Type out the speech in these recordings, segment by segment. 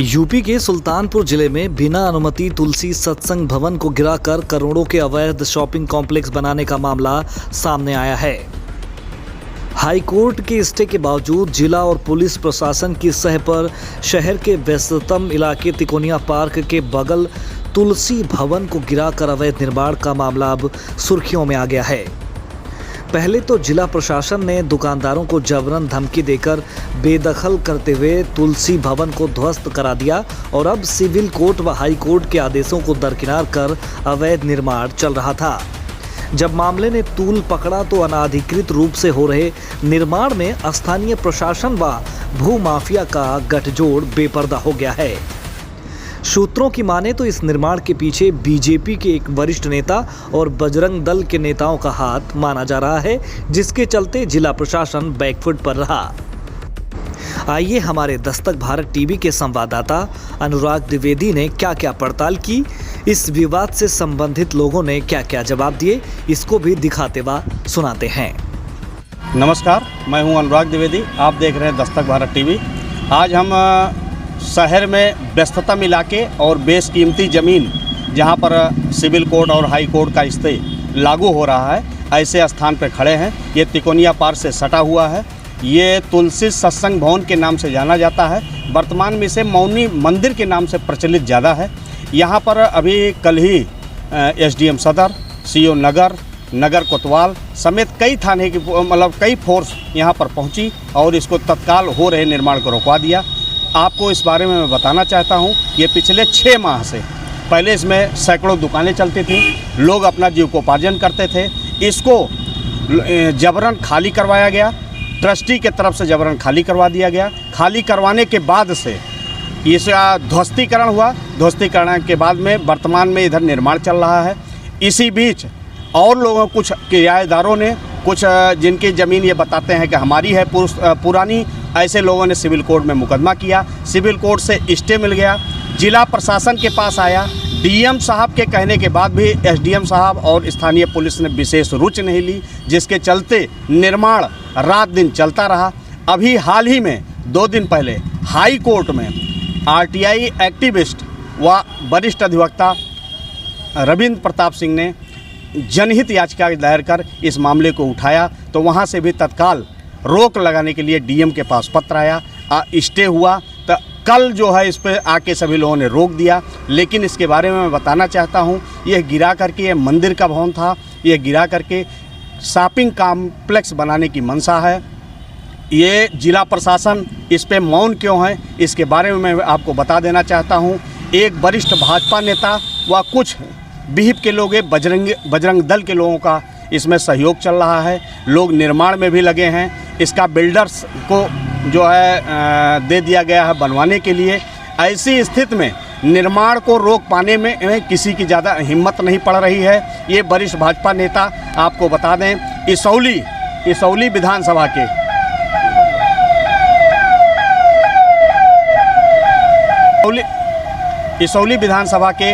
UP के सुल्तानपुर जिले में बिना अनुमति तुलसी सत्संग भवन को गिराकर करोड़ों के अवैध शॉपिंग कॉम्प्लेक्स बनाने का मामला सामने आया है। हाई कोर्ट के स्टे के बावजूद जिला और पुलिस प्रशासन की सह पर शहर के व्यस्ततम इलाके तिकोनिया पार्क के बगल तुलसी भवन को गिराकर अवैध निर्माण का मामला अब सुर्खियों में आ गया है। पहले तो जिला प्रशासन ने दुकानदारों को जबरन धमकी देकर बेदखल करते हुए तुलसी भवन को ध्वस्त करा दिया और अब सिविल कोर्ट व हाई कोर्ट के आदेशों को दरकिनार कर अवैध निर्माण चल रहा था। जब मामले ने तूल पकड़ा तो अनाधिकृत रूप से हो रहे निर्माण में स्थानीय प्रशासन व भूमाफिया का गठजोड़ बेपर्दा हो गया है। सूत्रों की माने तो इस निर्माण के पीछे बीजेपी के एक वरिष्ठ नेता और बजरंग दल के नेताओं का हाथ माना जा रहा है, जिसके चलते जिला प्रशासन बैकफुट पर रहा। आइए हमारे दस्तक भारत टीवी के संवाददाता अनुराग द्विवेदी ने क्या क्या पड़ताल की, इस विवाद से संबंधित लोगों ने क्या क्या जवाब दिए, इसको भी दिखाते हुए सुनाते हैं। नमस्कार, मैं हूं अनुराग द्विवेदी, आप देख रहे हैं दस्तक भारत टीवी। आज हम शहर में व्यस्ततम इलाके और बेशकीमती ज़मीन जहां पर सिविल कोर्ट और हाई कोर्ट का स्टे लागू हो रहा है, ऐसे स्थान पर खड़े हैं। ये तिकोनिया पार्क से सटा हुआ है। ये तुलसी सत्संग भवन के नाम से जाना जाता है। वर्तमान में इसे मौनी मंदिर के नाम से प्रचलित ज़्यादा है। यहाँ पर अभी कल ही एसडीएम सदर, सीओ नगर कोतवाल समेत कई थाने की कई फोर्स यहाँ पर पहुँची और इसको तत्काल हो रहे निर्माण को रोकवा दिया। आपको इस बारे में मैं बताना चाहता हूँ, ये पिछले 6 माह से पहले इसमें सैकड़ों दुकानें चलती थीं, लोग अपना जीविकोपार्जन करते थे। इसको जबरन खाली करवाया गया, ट्रस्टी के तरफ से जबरन खाली करवा दिया गया। खाली करवाने के बाद से इसका ध्वस्तीकरण हुआ। ध्वस्तीकरण के बाद में वर्तमान में इधर निर्माण चल रहा है। इसी बीच और लोगों, कुछ किराएदारों ने, कुछ जिनकी ज़मीन ये बताते हैं कि हमारी है पुरानी, ऐसे लोगों ने सिविल कोर्ट में मुकदमा किया। सिविल कोर्ट से स्टे मिल गया, जिला प्रशासन के पास आया। डीएम साहब के कहने के बाद भी एसडीएम साहब और स्थानीय पुलिस ने विशेष रुचि नहीं ली, जिसके चलते निर्माण रात दिन चलता रहा। अभी हाल ही में 2 दिन पहले हाई कोर्ट में आरटीआई एक्टिविस्ट व वरिष्ठ अधिवक्ता रविंद्र प्रताप सिंह ने जनहित याचिका दायर कर इस मामले को उठाया, तो वहाँ से भी तत्काल रोक लगाने के लिए डीएम के पास पत्र आया, स्टे हुआ। तो कल जो है इस पर आके सभी लोगों ने रोक दिया। लेकिन इसके बारे में मैं बताना चाहता हूँ, यह गिरा करके, ये मंदिर का भवन था, यह गिरा करके शॉपिंग कॉम्प्लेक्स बनाने की मंशा है। ये जिला प्रशासन इस पे मौन क्यों है, इसके बारे में मैं आपको बता देना चाहता हूँ। एक वरिष्ठ भाजपा नेता व कुछ विहिप के लोग, बजरंग दल के लोगों का इसमें सहयोग चल रहा है। लोग निर्माण में भी लगे हैं। इसका बिल्डर्स को जो है दे दिया गया है बनवाने के लिए। ऐसी स्थिति में निर्माण को रोक पाने में किसी की ज़्यादा हिम्मत नहीं पड़ रही है। ये वरिष्ठ भाजपा नेता, आपको बता दें, इसौली विधानसभा के इसौली विधानसभा के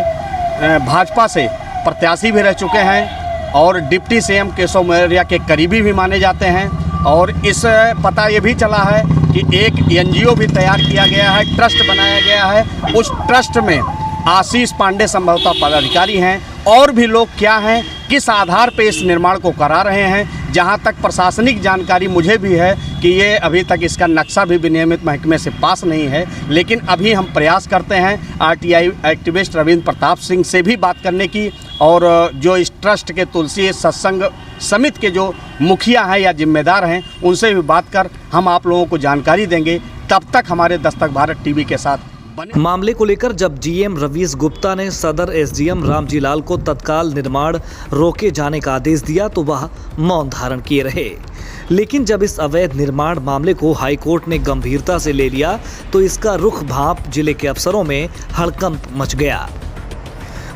भाजपा से प्रत्याशी भी रह चुके हैं और डिप्टी सीएम केशव मौर्य के करीबी भी माने जाते हैं। और इस पता ये भी चला है कि एक एनजीओ भी तैयार किया गया है, ट्रस्ट बनाया गया है। उस ट्रस्ट में आशीष पांडे संभवतः पदाधिकारी हैं, और भी लोग क्या हैं, किस आधार पे इस निर्माण को करा रहे हैं। जहां तक प्रशासनिक जानकारी मुझे भी है कि ये अभी तक इसका नक्शा भी विनियमित महकमे से पास नहीं है। लेकिन अभी हम प्रयास करते हैं आरटीआई एक्टिविस्ट रविंद्र प्रताप सिंह से भी बात करने की, और जो इस ट्रस्ट के तुलसी सत्संग समिति के जो मुखिया हैं या जिम्मेदार हैं, उनसे भी बात कर हम आप लोगों को जानकारी देंगे। तब तक हमारे दस्तक भारत टीवी के साथ बने। मामले को लेकर जब डीएम रवीश गुप्ता ने सदर एसडीएम रामजी लाल को तत्काल निर्माण रोके जाने का आदेश दिया तो वह मौन धारण किए रहे। लेकिन जब इस अवैध निर्माण मामले को हाई कोर्ट ने गंभीरता से ले लिया तो इसका रुख भांप जिले के अफसरों में हड़कंप मच गया।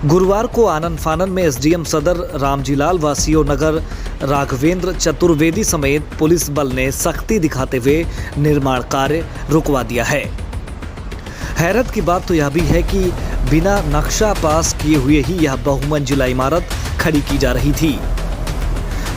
गुरुवार को आनन फानन में एसडीएम सदर रामजीलाल व सीओ नगर राघवेंद्र चतुर्वेदी समेत पुलिस बल ने सख्ती दिखाते हुए निर्माण कार्य रुकवा दिया है। हैरत की बात तो यह भी है कि बिना नक्शा पास किए हुए ही यह बहुमंजिला इमारत खड़ी की जा रही थी।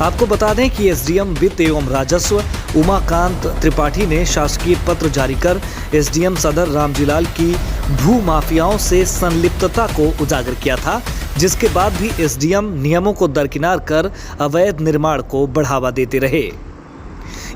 आपको बता दें कि एसडीएम वित्त एवं राजस्व उमाकांत त्रिपाठी ने शासकीय पत्र जारी कर एसडीएम सदर रामजीलाल की भू माफियाओं से संलिप्तता को उजागर किया था, जिसके बाद भी एसडीएम नियमों को दरकिनार कर अवैध निर्माण को बढ़ावा देते रहे।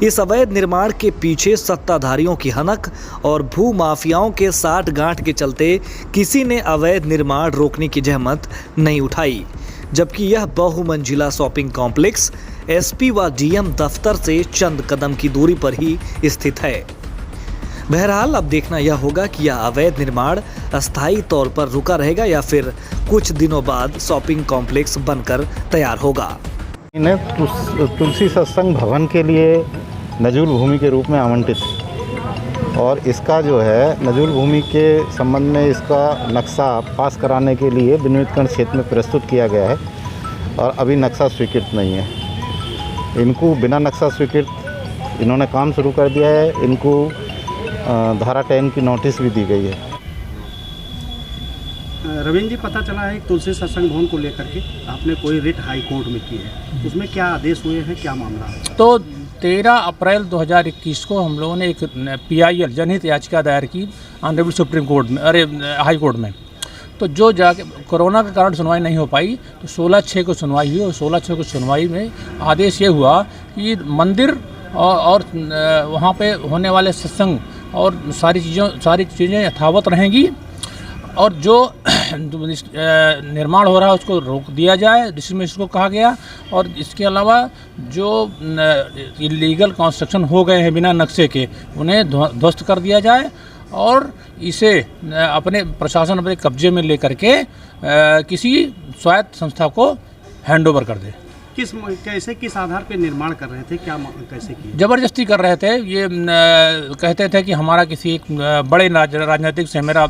इस अवैध निर्माण के पीछे सत्ताधारियों की हनक और भू माफियाओं के साठ गांठ के चलते किसी ने अवैध निर्माण रोकने की जहमत नहीं उठाई, जबकि यह बहुमंजिला शॉपिंग कॉम्प्लेक्स एसपी व डीएम दफ्तर से चंद कदम की दूरी पर ही स्थित है। बहरहाल अब देखना यह होगा कि यह अवैध निर्माण अस्थायी तौर पर रुका रहेगा या फिर कुछ दिनों बाद शॉपिंग कॉम्प्लेक्स बनकर तैयार होगा। इन्हें तुलसी सत्संग भवन के लिए नजूल भूमि के रूप में आवंटित और इसका जो है नजूल भूमि के संबंध में इसका नक्शा पास कराने के लिए विनियोजन क्षेत्र में प्रस्तुत किया गया है और अभी नक्शा स्वीकृत नहीं है। इनको बिना नक्शा स्वीकृत इन्होंने काम शुरू कर दिया है। इनको धारा 10 की नोटिस भी दी गई है। रविंद्र जी, पता चला है तुलसी सत्संग भवन को लेकर के आपने कोई रिट हाई कोर्ट में की है, उसमें क्या आदेश हुए हैं, क्या मामला है? तो 13 अप्रैल 2021 को हम लोगों ने एक PIL जनहित याचिका दायर की ऑनरेबल सुप्रीम कोर्ट में, हाई कोर्ट में। तो जो जाके कोरोना के कारण सुनवाई नहीं हो पाई, तो 16/6 को सुनवाई हुई और 16/6 को सुनवाई में आदेश ये हुआ कि मंदिर और वहाँ पे होने वाले सत्संग और सारी चीज़ें यथावत रहेंगी और जो निर्माण हो रहा है उसको रोक दिया जाए, जिसमें इसको कहा गया। और इसके अलावा जो इलीगल कंस्ट्रक्शन हो गए हैं बिना नक्शे के, उन्हें ध्वस्त कर दिया जाए और इसे अपने प्रशासन अपने कब्जे में लेकर के किसी स्वायत्त संस्था को हैंड ओवर कर दे। किस आधार पे निर्माण कर रहे थे, क्या कैसे किए? जबरदस्ती कर रहे थे। ये कहते थे कि हमारा किसी एक बड़े राजनीतिक से मेरा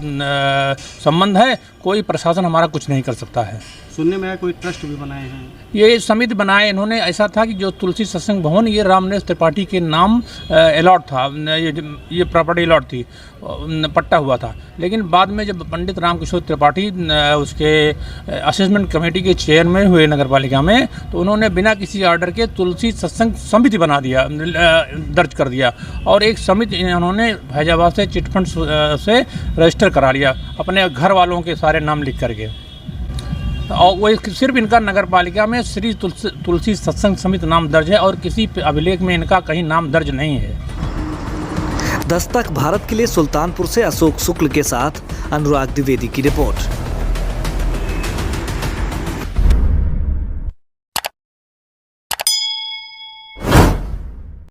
संबंध है, कोई प्रशासन हमारा कुछ नहीं कर सकता है। सुनने में आया कोई ट्रस्ट भी बनाए हैं? ये समिति बनाए इन्होंने। ऐसा था कि जो तुलसी सत्संग भवन ये रामनेश त्रिपाठी के नाम अलॉट था, ये प्रॉपर्टी अलॉट थी, पट्टा हुआ था। लेकिन बाद में जब पंडित रामकिशोर त्रिपाठी उसके असेसमेंट कमेटी के चेयरमैन हुए नगर पालिका में, तो उन्होंने बिना किसी ऑर्डर के तुलसी सत्संग समिति बना दिया, दर्ज कर दिया और एक समिति उन्होंने फैजाबाद से चिटफंड से रजिस्टर करा लिया अपने घर वालों के सारे नाम लिख करके। और वो सिर्फ इनका नगर पालिका में श्री तुलसी सत्संग समिति नाम दर्ज है और किसी अभिलेख में इनका कहीं नाम दर्ज नहीं है। दस्तक भारत के लिए सुल्तानपुर से अशोक शुक्ल के साथ अनुराग द्विवेदी की रिपोर्ट।